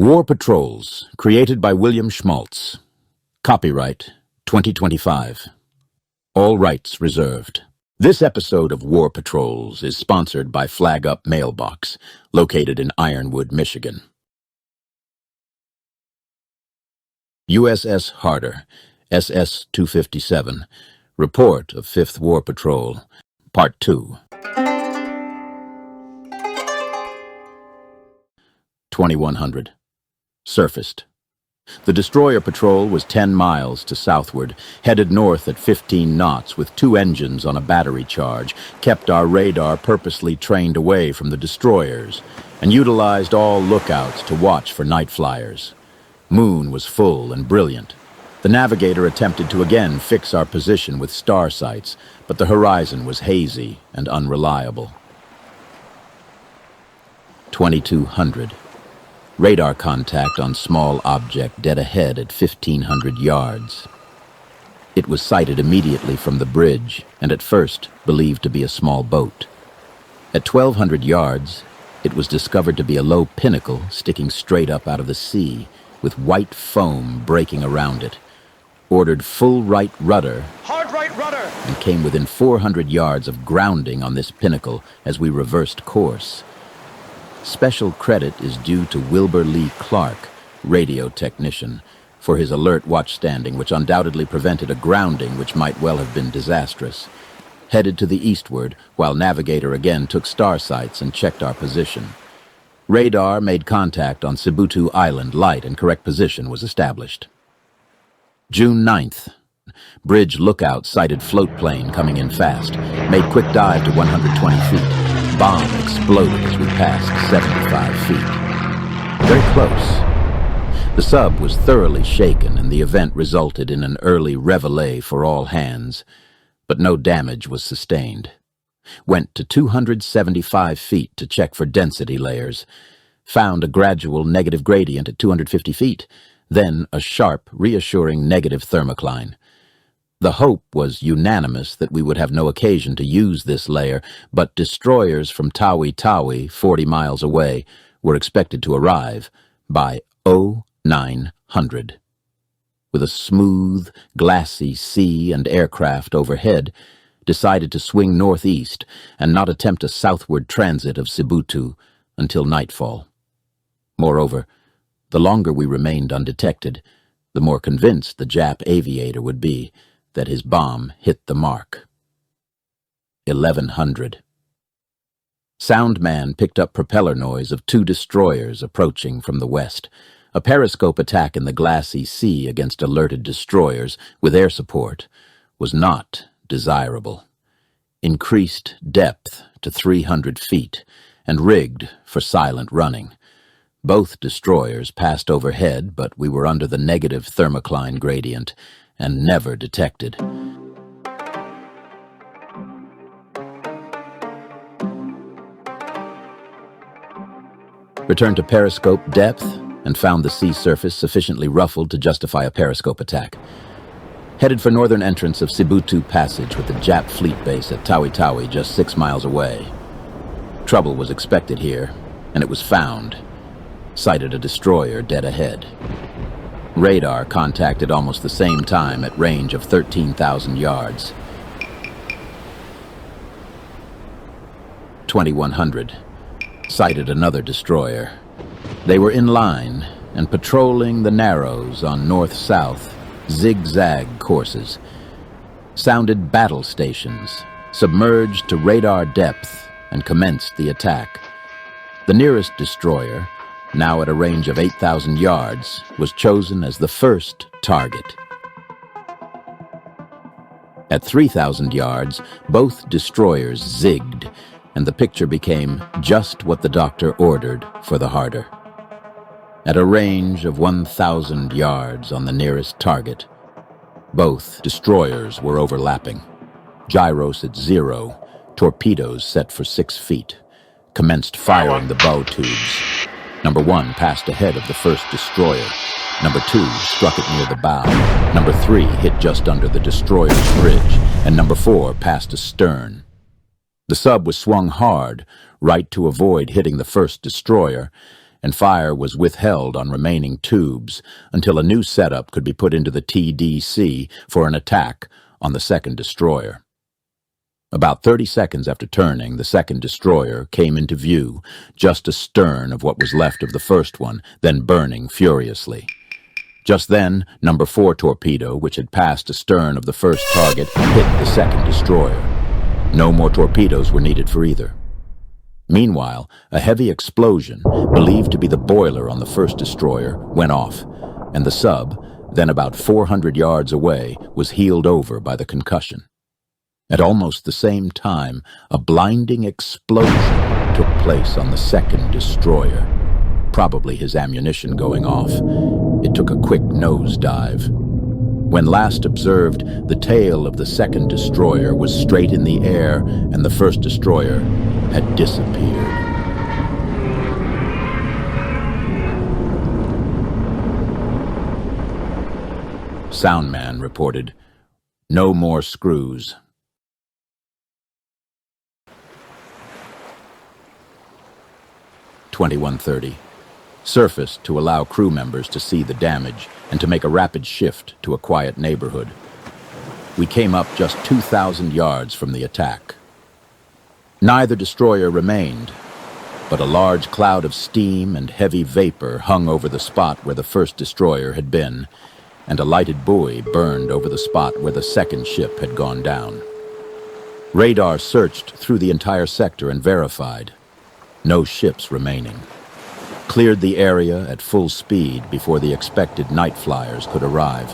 War Patrols, created by William Schmaltz. Copyright 2025. All rights reserved. This episode of War Patrols is sponsored by Flag Up Mailbox, located in Ironwood, Michigan. USS Harder, SS-257. Report of 5th War Patrol, Part 2. 2100. Surfaced. The destroyer patrol was 10 miles to southward, headed north at 15 knots with 2 engines on a battery charge, kept our radar purposely trained away from the destroyers, and utilized all lookouts to watch for night flyers. Moon was full and brilliant. The navigator attempted to again fix our position with star sights, but the horizon was hazy and unreliable. 2200. Radar contact on small object dead ahead at 1,500 yards. It was sighted immediately from the bridge, and at first believed to be a small boat. At 1,200 yards, it was discovered to be a low pinnacle sticking straight up out of the sea, with white foam breaking around it. Ordered full right rudder, hard right rudder, and came within 400 yards of grounding on this pinnacle as we reversed course. Special credit is due to Wilbur Lee Clark, radio technician, for his alert watchstanding, which undoubtedly prevented a grounding which might well have been disastrous. Headed to the eastward, while navigator again took star sights and checked our position. Radar made contact on Sibutu Island. Light and correct position was established. June 9th. Bridge lookout sighted float plane coming in fast. Made quick dive to 120 feet. Bomb exploded as we passed 75 feet. Very close. The sub was thoroughly shaken, and the event resulted in an early réveillé for all hands, but no damage was sustained. Went to 275 feet to check for density layers. Found a gradual negative gradient at 250 feet, then a sharp, reassuring negative thermocline. The hope was unanimous that we would have no occasion to use this layer, but destroyers from Tawi, 40 miles away, were expected to arrive by 0900. With a smooth, glassy sea and aircraft overhead, decided to swing northeast and not attempt a southward transit of Sibutu until nightfall. Moreover, the longer we remained undetected, the more convinced the Jap aviator would be that his bomb hit the mark. 1100. Soundman picked up propeller noise of 2 destroyers approaching from the west. A periscope attack in the glassy sea against alerted destroyers with air support was not desirable. Increased depth to 300 feet and rigged for silent running. Both destroyers passed overhead, but we were under the negative thermocline gradient and never detected. Returned to periscope depth and found the sea surface sufficiently ruffled to justify a periscope attack. Headed for northern entrance of Sibutu Passage with the Jap fleet base at Tawi, just 6 miles away. Trouble was expected here, and it was found. Sighted a destroyer dead ahead. Radar contacted almost the same time at range of 13,000 yards. 2100. Sighted another destroyer. They were in line and patrolling the Narrows on north-south, zigzag courses. Sounded battle stations, submerged to radar depth, and commenced the attack. The nearest destroyer, now at a range of 8,000 yards, was chosen as the first target. At 3,000 yards, both destroyers zigged, and the picture became just what the doctor ordered for the Harder. At a range of 1,000 yards on the nearest target, both destroyers were overlapping. Gyros at 0, torpedoes set for 6 feet. Commenced firing the bow tubes. Number 1 passed ahead of the first destroyer. Number 2 struck it near the bow. Number 3 hit just under the destroyer's bridge, and number 4 passed astern. The sub was swung hard, right to avoid hitting the first destroyer, and fire was withheld on remaining tubes until a new setup could be put into the TDC for an attack on the second destroyer. About 30 seconds after turning, the second destroyer came into view, just astern of what was left of the first one, then burning furiously. Just then, number 4 torpedo, which had passed astern of the first target, hit the second destroyer. No more torpedoes were needed for either. Meanwhile, a heavy explosion, believed to be the boiler on the first destroyer, went off, and the sub, then about 400 yards away, was heeled over by the concussion. At almost the same time, a blinding explosion took place on the second destroyer, probably his ammunition going off. It took a quick nosedive. When last observed, the tail of the second destroyer was straight in the air, and the first destroyer had disappeared. Soundman reported, "No more screws." 21:30. Surfaced to allow crew members to see the damage and to make a rapid shift to a quiet neighborhood. We came up just 2,000 yards from the attack. Neither destroyer remained, but a large cloud of steam and heavy vapor hung over the spot where the first destroyer had been, and a lighted buoy burned over the spot where the second ship had gone down. Radar searched through the entire sector and verified. No ships remaining. Cleared the area at full speed before the expected night flyers could arrive.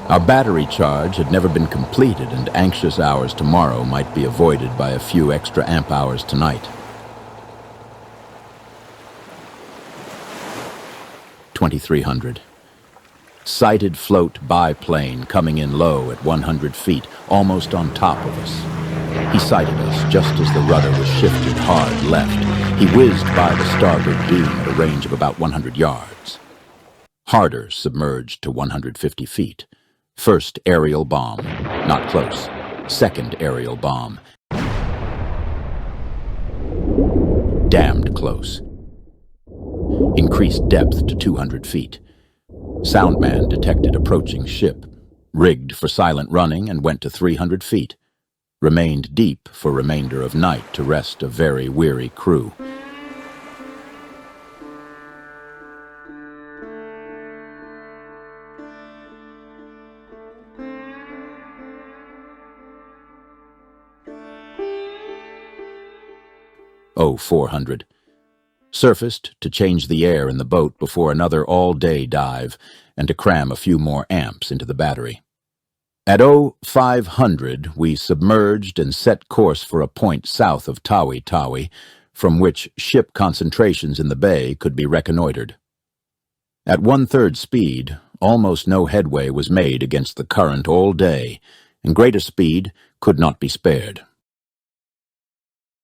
Our battery charge had never been completed, and anxious hours tomorrow might be avoided by a few extra amp hours tonight. 2300. Sighted float biplane coming in low at 100 feet, almost on top of us. He sighted us just as the rudder was shifted hard left. He whizzed by the starboard beam at a range of about 100 yards. Harder submerged to 150 feet. First aerial bomb. Not close. Second aerial bomb. Damned close. Increased depth to 200 feet. Soundman detected approaching ship. Rigged for silent running and went to 300 feet. Remained deep for remainder of night to rest a very weary crew. Oh, 400. Surfaced to change the air in the boat before another all-day dive and to cram a few more amps into the battery. At 0500, we submerged and set course for a point south of Tawi Tawi, from which ship concentrations in the bay could be reconnoitered. At 1/3 speed, almost no headway was made against the current all day, and greater speed could not be spared.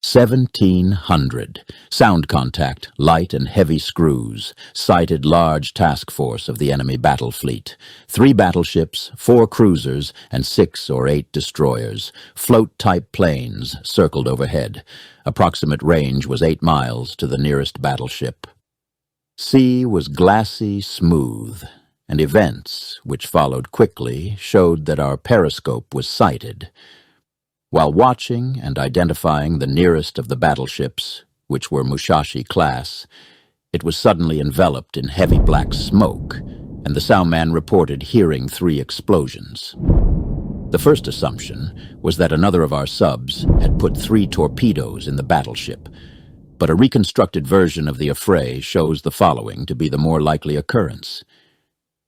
1700. Sound contact, light and heavy screws. Sighted large task force of the enemy battle fleet. 3 battleships, 4 cruisers, and 6 or 8 destroyers. Float-type planes circled overhead. Approximate range was 8 miles to the nearest battleship. Sea was glassy smooth, and events, which followed quickly, showed that our periscope was sighted. While watching and identifying the nearest of the battleships, which were Musashi-class, it was suddenly enveloped in heavy black smoke, and the soundman reported hearing 3 explosions. The first assumption was that another of our subs had put 3 torpedoes in the battleship, but a reconstructed version of the affray shows the following to be the more likely occurrence.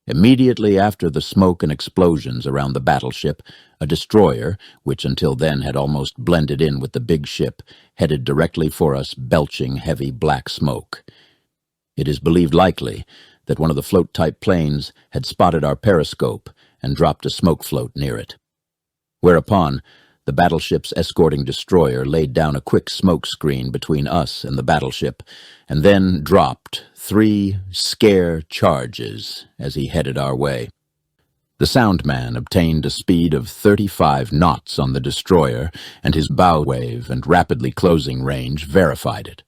Immediately after the smoke and explosions around the battleship, a destroyer, which until then had almost blended in with the big ship, headed directly for us, belching heavy black smoke. It is believed likely that one of the float-type planes had spotted our periscope and dropped a smoke float near it. Whereupon, the battleship's escorting destroyer laid down a quick smoke screen between us and the battleship, and then dropped 3 scare charges as he headed our way. The soundman obtained a speed of 35 knots on the destroyer, and his bow wave and rapidly closing range verified it.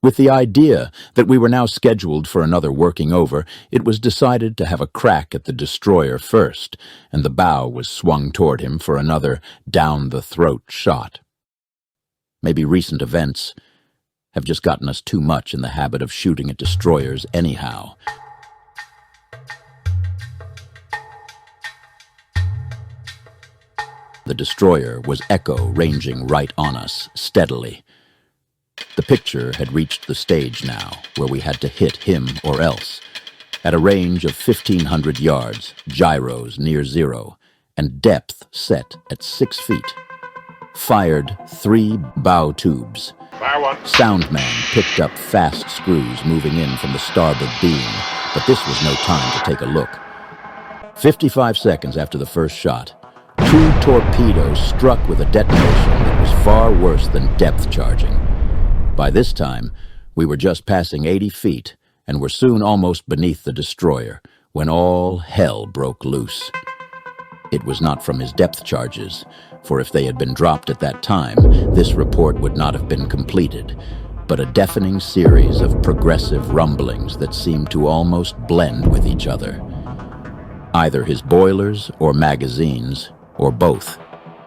With the idea that we were now scheduled for another working over, it was decided to have a crack at the destroyer first, and the bow was swung toward him for another down-the-throat shot. Maybe recent events have just gotten us too much in the habit of shooting at destroyers anyhow. The destroyer was Echo ranging right on us, steadily. The picture had reached the stage now, where we had to hit him or else. At a range of 1,500 yards, gyros near zero, and depth set at 6 feet. Fired 3 bow tubes. Fire one. Soundman picked up fast screws moving in from the starboard beam, but this was no time to take a look. 55 seconds after the first shot, 2 torpedoes struck with a detonation that was far worse than depth charging. By this time, we were just passing 80 feet and were soon almost beneath the destroyer when all hell broke loose. It was not from his depth charges, for if they had been dropped at that time, this report would not have been completed, but a deafening series of progressive rumblings that seemed to almost blend with each other. Either his boilers or magazines, or both,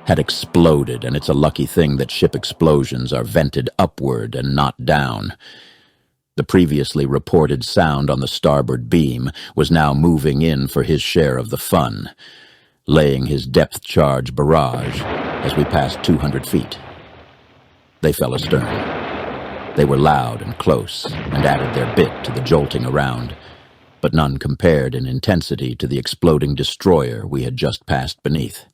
had exploded, and it's a lucky thing that ship explosions are vented upward and not down. The previously reported sound on the starboard beam was now moving in for his share of the fun, laying his depth charge barrage as we passed 200 feet. They fell astern. They were loud and close and added their bit to the jolting around, but none compared in intensity to the exploding destroyer we had just passed beneath.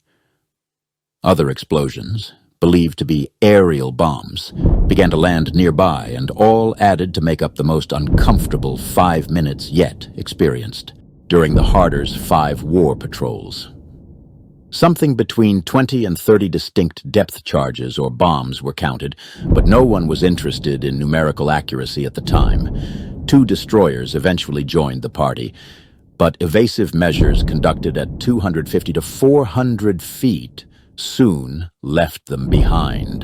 Other explosions, believed to be aerial bombs, began to land nearby, and all added to make up the most uncomfortable 5 minutes yet experienced during the Harder's 5 war patrols. Something between 20 and 30 distinct depth charges or bombs were counted, but no one was interested in numerical accuracy at the time. 2 destroyers eventually joined the party, but evasive measures conducted at 250 to 400 feet soon left them behind.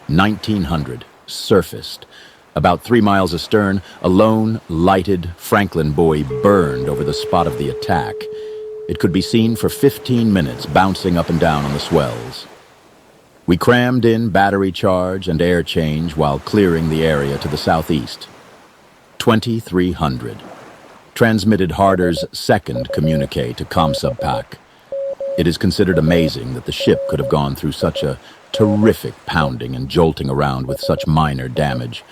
1900 surfaced. About 3 miles astern, a lone, lighted Franklin buoy burned over the spot of the attack. It could be seen for 15 minutes bouncing up and down on the swells. We crammed in battery charge and air change while clearing the area to the southeast. 2300. Transmitted Harder's second communique to ComSubPac. It is considered amazing that the ship could have gone through such a terrific pounding and jolting around with such minor damage.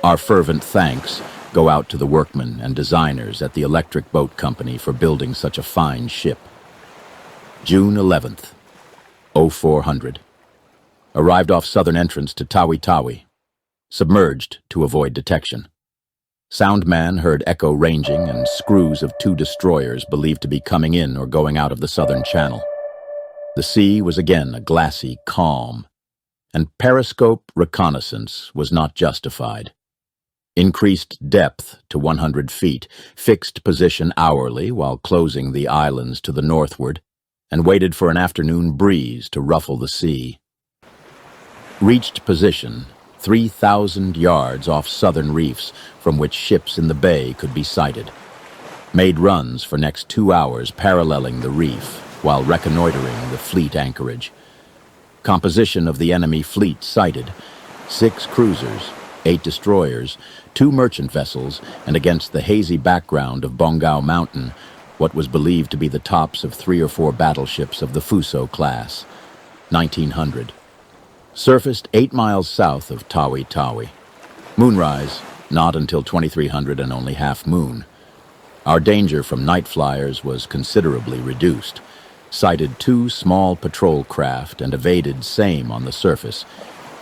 Our fervent thanks go out to the workmen and designers at the Electric Boat Company for building such a fine ship. June 11th, 0400. Arrived off southern entrance to Tawi Tawi. Submerged to avoid detection. Soundman heard echo ranging and screws of 2 destroyers believed to be coming in or going out of the southern channel. The sea was again a glassy calm, and periscope reconnaissance was not justified. Increased depth to 100 feet, fixed position hourly while closing the islands to the northward, and waited for an afternoon breeze to ruffle the sea. Reached position 3,000 yards off southern reefs from which ships in the bay could be sighted. Made runs for next 2 hours paralleling the reef while reconnoitering the fleet anchorage. Composition of the enemy fleet sighted: 6 cruisers, 8 destroyers, 2 merchant vessels, and against the hazy background of Bongao Mountain, what was believed to be the tops of 3 or 4 battleships of the Gato-class. 1900. Surfaced 8 miles south of Tawi Tawi. Moonrise, not until 2300 and only half moon. Our danger from night flyers was considerably reduced. Sighted 2 small patrol craft and evaded same on the surface.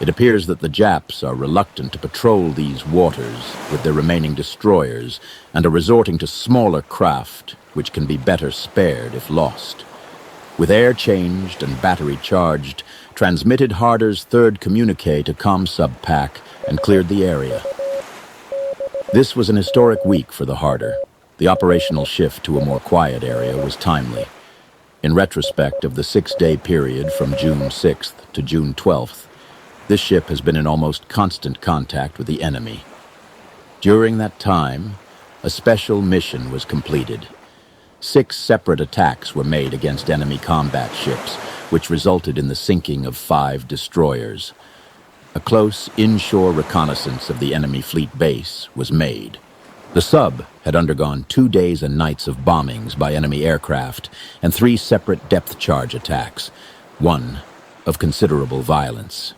It appears that the Japs are reluctant to patrol these waters with their remaining destroyers and are resorting to smaller craft which can be better spared if lost. With air changed and battery charged, transmitted Harder's third communique to ComSubPac and cleared the area. This was an historic week for the Harder. The operational shift to a more quiet area was timely. In retrospect of the 6-day period from June 6th to June 12th, this ship has been in almost constant contact with the enemy. During that time, a special mission was completed. 6 separate attacks were made against enemy combat ships, which resulted in the sinking of 5 destroyers. A close inshore reconnaissance of the enemy fleet base was made. The sub had undergone 2 days and nights of bombings by enemy aircraft and 3 separate depth charge attacks, one of considerable violence.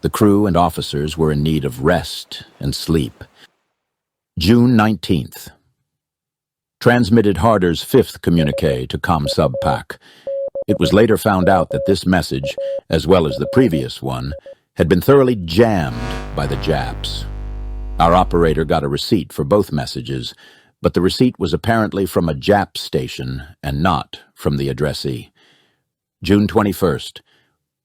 The crew and officers were in need of rest and sleep. June 19th. Transmitted Harder's 5th communique to ComSubPac. It was later found out that this message, as well as the previous one, had been thoroughly jammed by the Japs. Our operator got a receipt for both messages, but the receipt was apparently from a Jap station and not from the addressee. June 21st.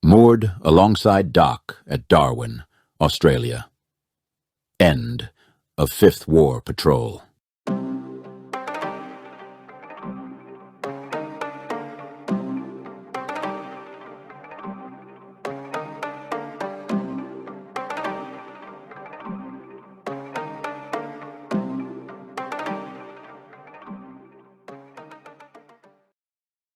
Moored alongside dock at Darwin, Australia. End of 5th War Patrol.